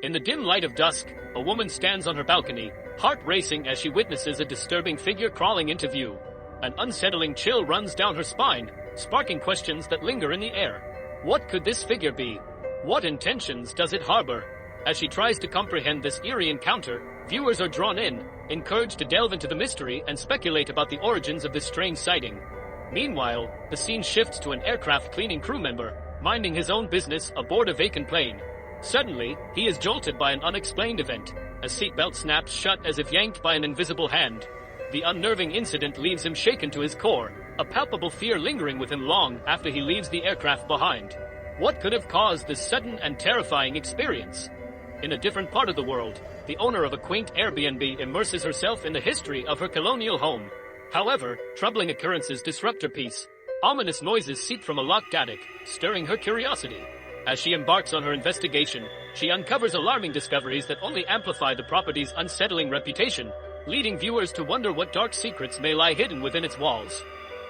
In the dim light of dusk, a woman stands on her balcony, heart racing as she witnesses a disturbing figure crawling into view. An unsettling chill runs down her spine, sparking questions that linger in the air. What could this figure be? What intentions does it harbor? As she tries to comprehend this eerie encounter, viewers are drawn in, encouraged to delve into the mystery and speculate about the origins of this strange sighting. Meanwhile, the scene shifts to an aircraft cleaning crew member, minding his own business aboard a vacant plane. Suddenly, he is jolted by an unexplained event. A seatbelt snaps shut as if yanked by an invisible hand. The unnerving incident leaves him shaken to his core, a palpable fear lingering with him long after he leaves the aircraft behind. What could have caused this sudden and terrifying experience? In a different part of the world, the owner of a quaint Airbnb immerses herself in the history of her colonial home. However, troubling occurrences disrupt her peace. Ominous noises seep from a locked attic, stirring her curiosity. As she embarks on her investigation, she uncovers alarming discoveries that only amplify the property's unsettling reputation, leading viewers to wonder what dark secrets may lie hidden within its walls.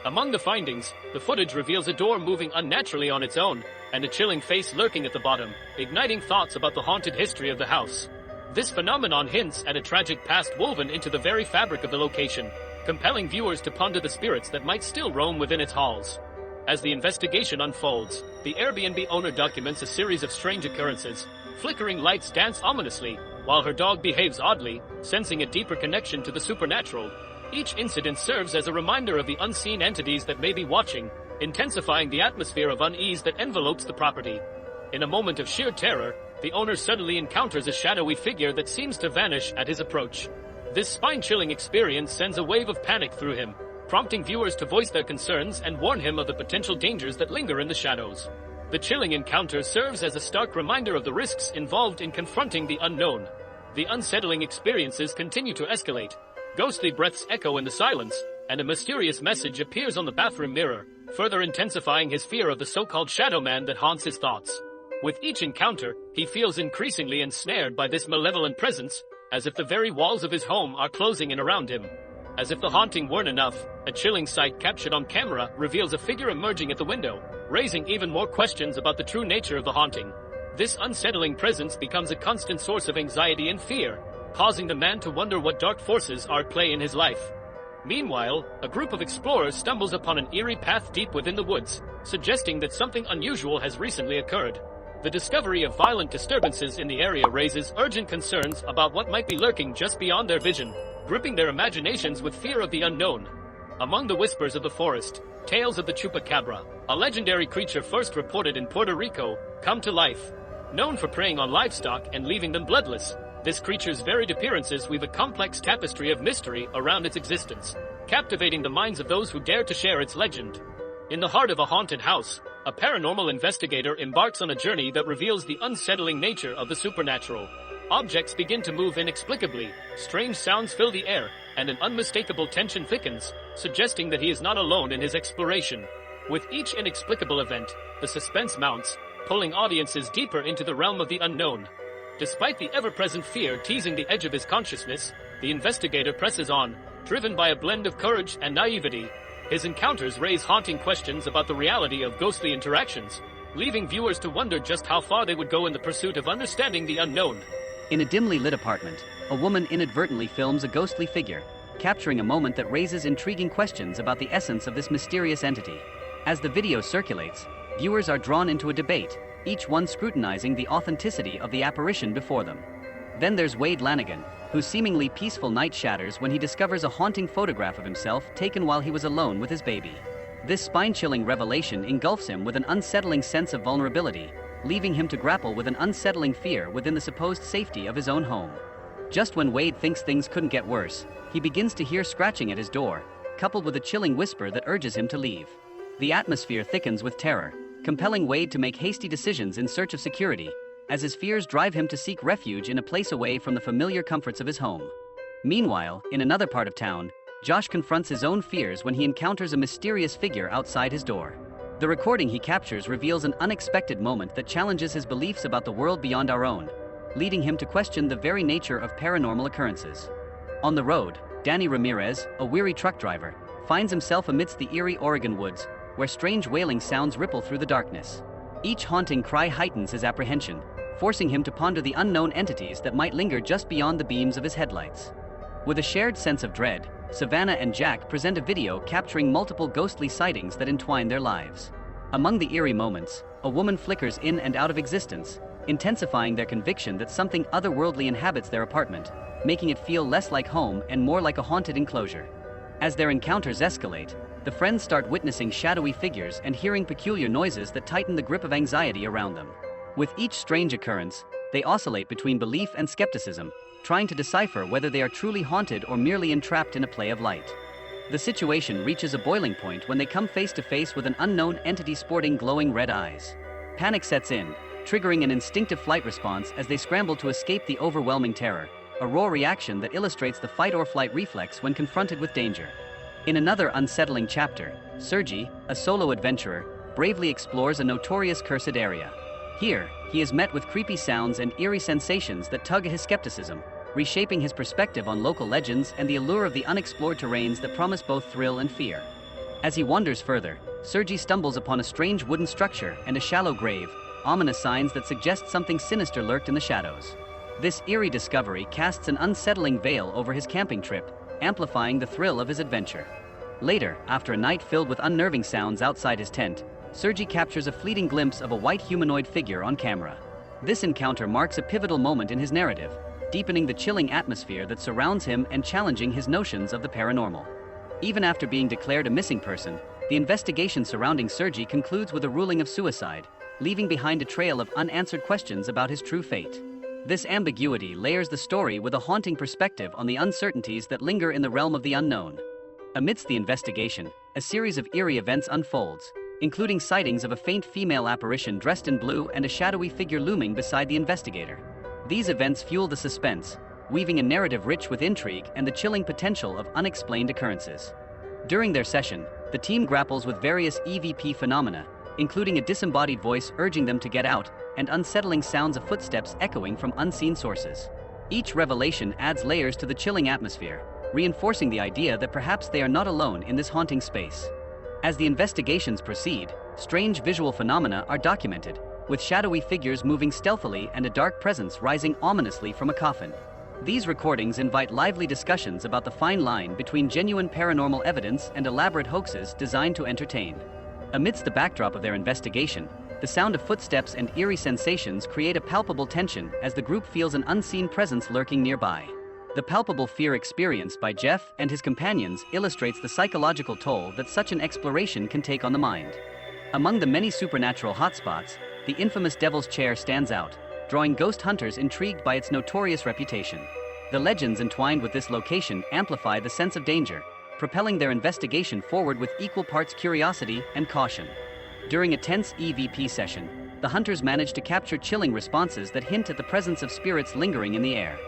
Among the findings, the footage reveals a door moving unnaturally on its own, and a chilling face lurking at the bottom, igniting thoughts about the haunted history of the house. This phenomenon hints at a tragic past woven into the very fabric of the location, compelling viewers to ponder the spirits that might still roam within its halls. As the investigation unfolds, the Airbnb owner documents a series of strange occurrences. Flickering lights dance ominously, while her dog behaves oddly, sensing a deeper connection to the supernatural. Each incident serves as a reminder of the unseen entities that may be watching, intensifying the atmosphere of unease that envelopes the property. In a moment of sheer terror, the owner suddenly encounters a shadowy figure that seems to vanish at his approach. This spine-chilling experience sends a wave of panic through him, prompting viewers to voice their concerns and warn him of the potential dangers that linger in the shadows. The chilling encounter serves as a stark reminder of the risks involved in confronting the unknown. The unsettling experiences continue to escalate. Ghostly breaths echo in the silence, and a mysterious message appears on the bathroom mirror, further intensifying his fear of the so-called shadow man that haunts his thoughts. With each encounter, he feels increasingly ensnared by this malevolent presence, as if the very walls of his home are closing in around him. As if the haunting weren't enough, a chilling sight captured on camera reveals a figure emerging at the window, raising even more questions about the true nature of the haunting. This unsettling presence becomes a constant source of anxiety and fear, causing the man to wonder what dark forces are at play in his life. Meanwhile, a group of explorers stumbles upon an eerie path deep within the woods, suggesting that something unusual has recently occurred. The discovery of violent disturbances in the area raises urgent concerns about what might be lurking just beyond their vision, gripping their imaginations with fear of the unknown. Among the whispers of the forest, tales of the chupacabra, a legendary creature first reported in Puerto Rico, come to life. Known for preying on livestock and leaving them bloodless, this creature's varied appearances weave a complex tapestry of mystery around its existence, captivating the minds of those who dare to share its legend. In the heart of a haunted house, a paranormal investigator embarks on a journey that reveals the unsettling nature of the supernatural. Objects begin to move inexplicably, strange sounds fill the air, and an unmistakable tension thickens, suggesting that he is not alone in his exploration. With each inexplicable event, the suspense mounts, pulling audiences deeper into the realm of the unknown. Despite the ever-present fear teasing the edge of his consciousness, the investigator presses on, driven by a blend of courage and naivety. His encounters raise haunting questions about the reality of ghostly interactions, leaving viewers to wonder just how far they would go in the pursuit of understanding the unknown. In a dimly lit apartment, a woman inadvertently films a ghostly figure, capturing a moment that raises intriguing questions about the essence of this mysterious entity. As the video circulates, viewers are drawn into a debate, each one scrutinizing the authenticity of the apparition before them. Then there's Wade Lanigan, whose seemingly peaceful night shatters when he discovers a haunting photograph of himself taken while he was alone with his baby. This spine-chilling revelation engulfs him with an unsettling sense of vulnerability, leaving him to grapple with an unsettling fear within the supposed safety of his own home. Just when Wade thinks things couldn't get worse, he begins to hear scratching at his door, coupled with a chilling whisper that urges him to leave. The atmosphere thickens with terror, compelling Wade to make hasty decisions in search of security, as his fears drive him to seek refuge in a place away from the familiar comforts of his home. Meanwhile, in another part of town, Josh confronts his own fears when he encounters a mysterious figure outside his door. The recording he captures reveals an unexpected moment that challenges his beliefs about the world beyond our own, leading him to question the very nature of paranormal occurrences. On the road, Danny Ramirez, a weary truck driver, finds himself amidst the eerie Oregon woods, where strange wailing sounds ripple through the darkness. Each haunting cry heightens his apprehension, forcing him to ponder the unknown entities that might linger just beyond the beams of his headlights. With a shared sense of dread, Savannah and Jack present a video capturing multiple ghostly sightings that entwine their lives. Among the eerie moments, a woman flickers in and out of existence, intensifying their conviction that something otherworldly inhabits their apartment, making it feel less like home and more like a haunted enclosure. As their encounters escalate, the friends start witnessing shadowy figures and hearing peculiar noises that tighten the grip of anxiety around them. With each strange occurrence, they oscillate between belief and skepticism, trying to decipher whether they are truly haunted or merely entrapped in a play of light. The situation reaches a boiling point when they come face to face with an unknown entity sporting glowing red eyes. Panic sets in, triggering an instinctive flight response as they scramble to escape the overwhelming terror, a raw reaction that illustrates the fight-or-flight reflex when confronted with danger. In another unsettling chapter, Sergi, a solo adventurer, bravely explores a notorious cursed area. Here, he is met with creepy sounds and eerie sensations that tug at his skepticism, reshaping his perspective on local legends and the allure of the unexplored terrains that promise both thrill and fear. As he wanders further, Sergi stumbles upon a strange wooden structure and a shallow grave, ominous signs that suggest something sinister lurked in the shadows. This eerie discovery casts an unsettling veil over his camping trip, amplifying the thrill of his adventure. Later, after a night filled with unnerving sounds outside his tent, Sergi captures a fleeting glimpse of a white humanoid figure on camera. This encounter marks a pivotal moment in his narrative, deepening the chilling atmosphere that surrounds him and challenging his notions of the paranormal. Even after being declared a missing person, the investigation surrounding Sergi concludes with a ruling of suicide, leaving behind a trail of unanswered questions about his true fate. This ambiguity layers the story with a haunting perspective on the uncertainties that linger in the realm of the unknown. Amidst the investigation, a series of eerie events unfolds, including sightings of a faint female apparition dressed in blue and a shadowy figure looming beside the investigator. These events fuel the suspense, weaving a narrative rich with intrigue and the chilling potential of unexplained occurrences. During their session, the team grapples with various EVP phenomena, including a disembodied voice urging them to get out, and unsettling sounds of footsteps echoing from unseen sources. Each revelation adds layers to the chilling atmosphere, reinforcing the idea that perhaps they are not alone in this haunting space. As the investigations proceed, strange visual phenomena are documented, with shadowy figures moving stealthily and a dark presence rising ominously from a coffin. These recordings invite lively discussions about the fine line between genuine paranormal evidence and elaborate hoaxes designed to entertain. Amidst the backdrop of their investigation, the sound of footsteps and eerie sensations create a palpable tension as the group feels an unseen presence lurking nearby. The palpable fear experienced by Jeff and his companions illustrates the psychological toll that such an exploration can take on the mind. Among the many supernatural hotspots, the infamous Devil's Chair stands out, drawing ghost hunters intrigued by its notorious reputation. The legends entwined with this location amplify the sense of danger, propelling their investigation forward with equal parts curiosity and caution. During a tense EVP session, the hunters manage to capture chilling responses that hint at the presence of spirits lingering in the air.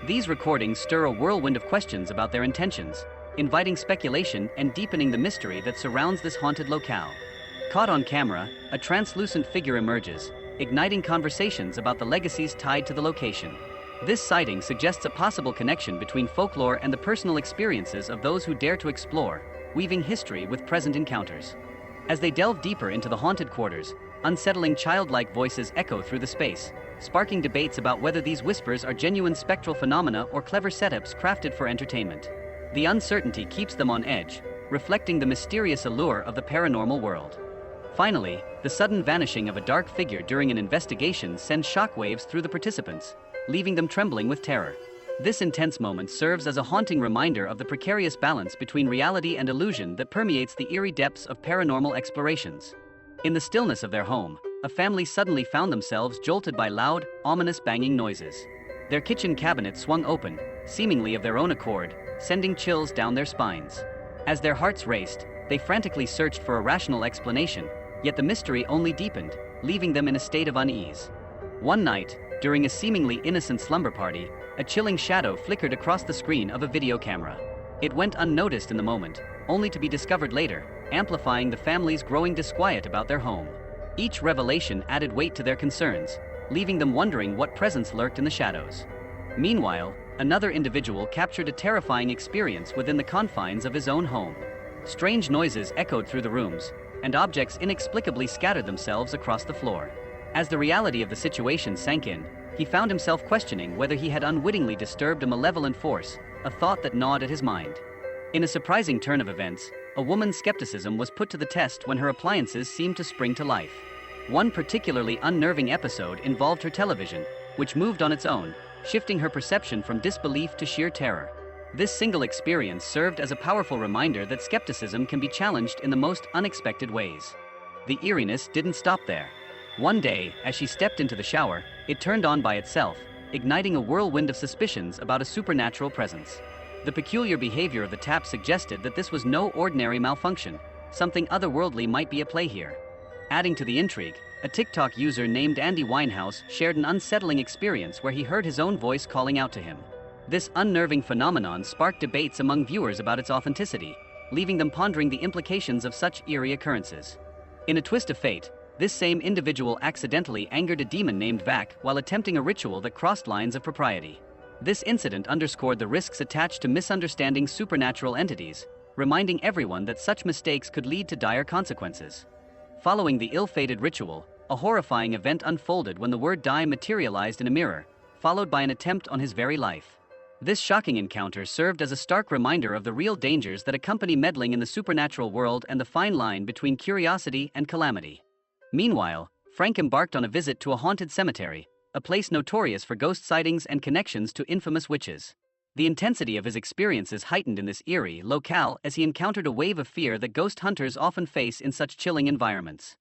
These recordings stir a whirlwind of questions about their intentions, inviting speculation and deepening the mystery that surrounds this haunted locale. Caught on camera, a translucent figure emerges, igniting conversations about the legacies tied to the location. This sighting suggests a possible connection between folklore and the personal experiences of those who dare to explore, weaving history with present encounters. As they delve deeper into the haunted quarters, unsettling childlike voices echo through the space, sparking debates about whether these whispers are genuine spectral phenomena or clever setups crafted for entertainment. The uncertainty keeps them on edge, reflecting the mysterious allure of the paranormal world. Finally, the sudden vanishing of a dark figure during an investigation sends shockwaves through the participants, leaving them trembling with terror. This intense moment serves as a haunting reminder of the precarious balance between reality and illusion that permeates the eerie depths of paranormal explorations. In the stillness of their home, a family suddenly found themselves jolted by loud, ominous banging noises. Their kitchen cabinet swung open, seemingly of their own accord, sending chills down their spines. As their hearts raced, they frantically searched for a rational explanation, yet the mystery only deepened, leaving them in a state of unease. One night, during a seemingly innocent slumber party, a chilling shadow flickered across the screen of a video camera. It went unnoticed in the moment, only to be discovered later, amplifying the family's growing disquiet about their home. Each revelation added weight to their concerns, leaving them wondering what presence lurked in the shadows. Meanwhile, another individual captured a terrifying experience within the confines of his own home. Strange noises echoed through the rooms, and objects inexplicably scattered themselves across the floor. As the reality of the situation sank in, he found himself questioning whether he had unwittingly disturbed a malevolent force, a thought that gnawed at his mind. In a surprising turn of events, a woman's skepticism was put to the test when her appliances seemed to spring to life. One particularly unnerving episode involved her television, which moved on its own, shifting her perception from disbelief to sheer terror. This single experience served as a powerful reminder that skepticism can be challenged in the most unexpected ways. The eeriness didn't stop there. One day, as she stepped into the shower, it turned on by itself, igniting a whirlwind of suspicions about a supernatural presence. The peculiar behavior of the tap suggested that this was no ordinary malfunction, something otherworldly might be at play here. Adding to the intrigue, a TikTok user named Andy Winehouse shared an unsettling experience where he heard his own voice calling out to him. This unnerving phenomenon sparked debates among viewers about its authenticity, leaving them pondering the implications of such eerie occurrences. In a twist of fate, this same individual accidentally angered a demon named Vac while attempting a ritual that crossed lines of propriety. This incident underscored the risks attached to misunderstanding supernatural entities, reminding everyone that such mistakes could lead to dire consequences. Following the ill-fated ritual, a horrifying event unfolded when the word die materialized in a mirror, followed by an attempt on his very life. This shocking encounter served as a stark reminder of the real dangers that accompany meddling in the supernatural world and the fine line between curiosity and calamity. Meanwhile, Frank embarked on a visit to a haunted cemetery, a place notorious for ghost sightings and connections to infamous witches. The intensity of his experiences heightened in this eerie locale as he encountered a wave of fear that ghost hunters often face in such chilling environments.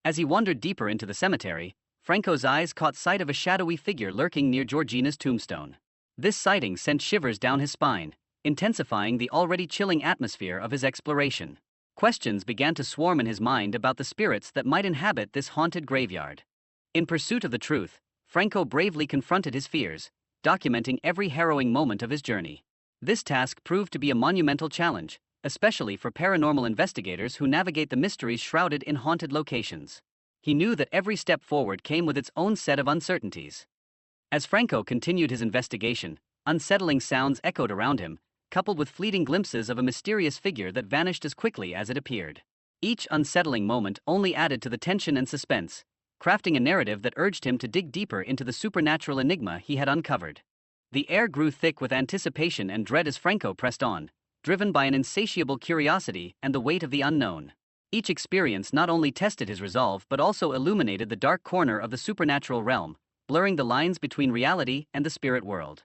As he wandered deeper into the cemetery, Franco's eyes caught sight of a shadowy figure lurking near Georgina's tombstone. This sighting sent shivers down his spine, intensifying the already chilling atmosphere of his exploration. Questions began to swarm in his mind about the spirits that might inhabit this haunted graveyard. In pursuit of the truth, Franco bravely confronted his fears, documenting every harrowing moment of his journey. This task proved to be a monumental challenge, especially for paranormal investigators who navigate the mysteries shrouded in haunted locations. He knew that every step forward came with its own set of uncertainties. As Franco continued his investigation, unsettling sounds echoed around him, coupled with fleeting glimpses of a mysterious figure that vanished as quickly as it appeared. Each unsettling moment only added to the tension and suspense, crafting a narrative that urged him to dig deeper into the supernatural enigma he had uncovered. The air grew thick with anticipation and dread as Franco pressed on, driven by an insatiable curiosity and the weight of the unknown. Each experience not only tested his resolve but also illuminated the dark corner of the supernatural realm, blurring the lines between reality and the spirit world.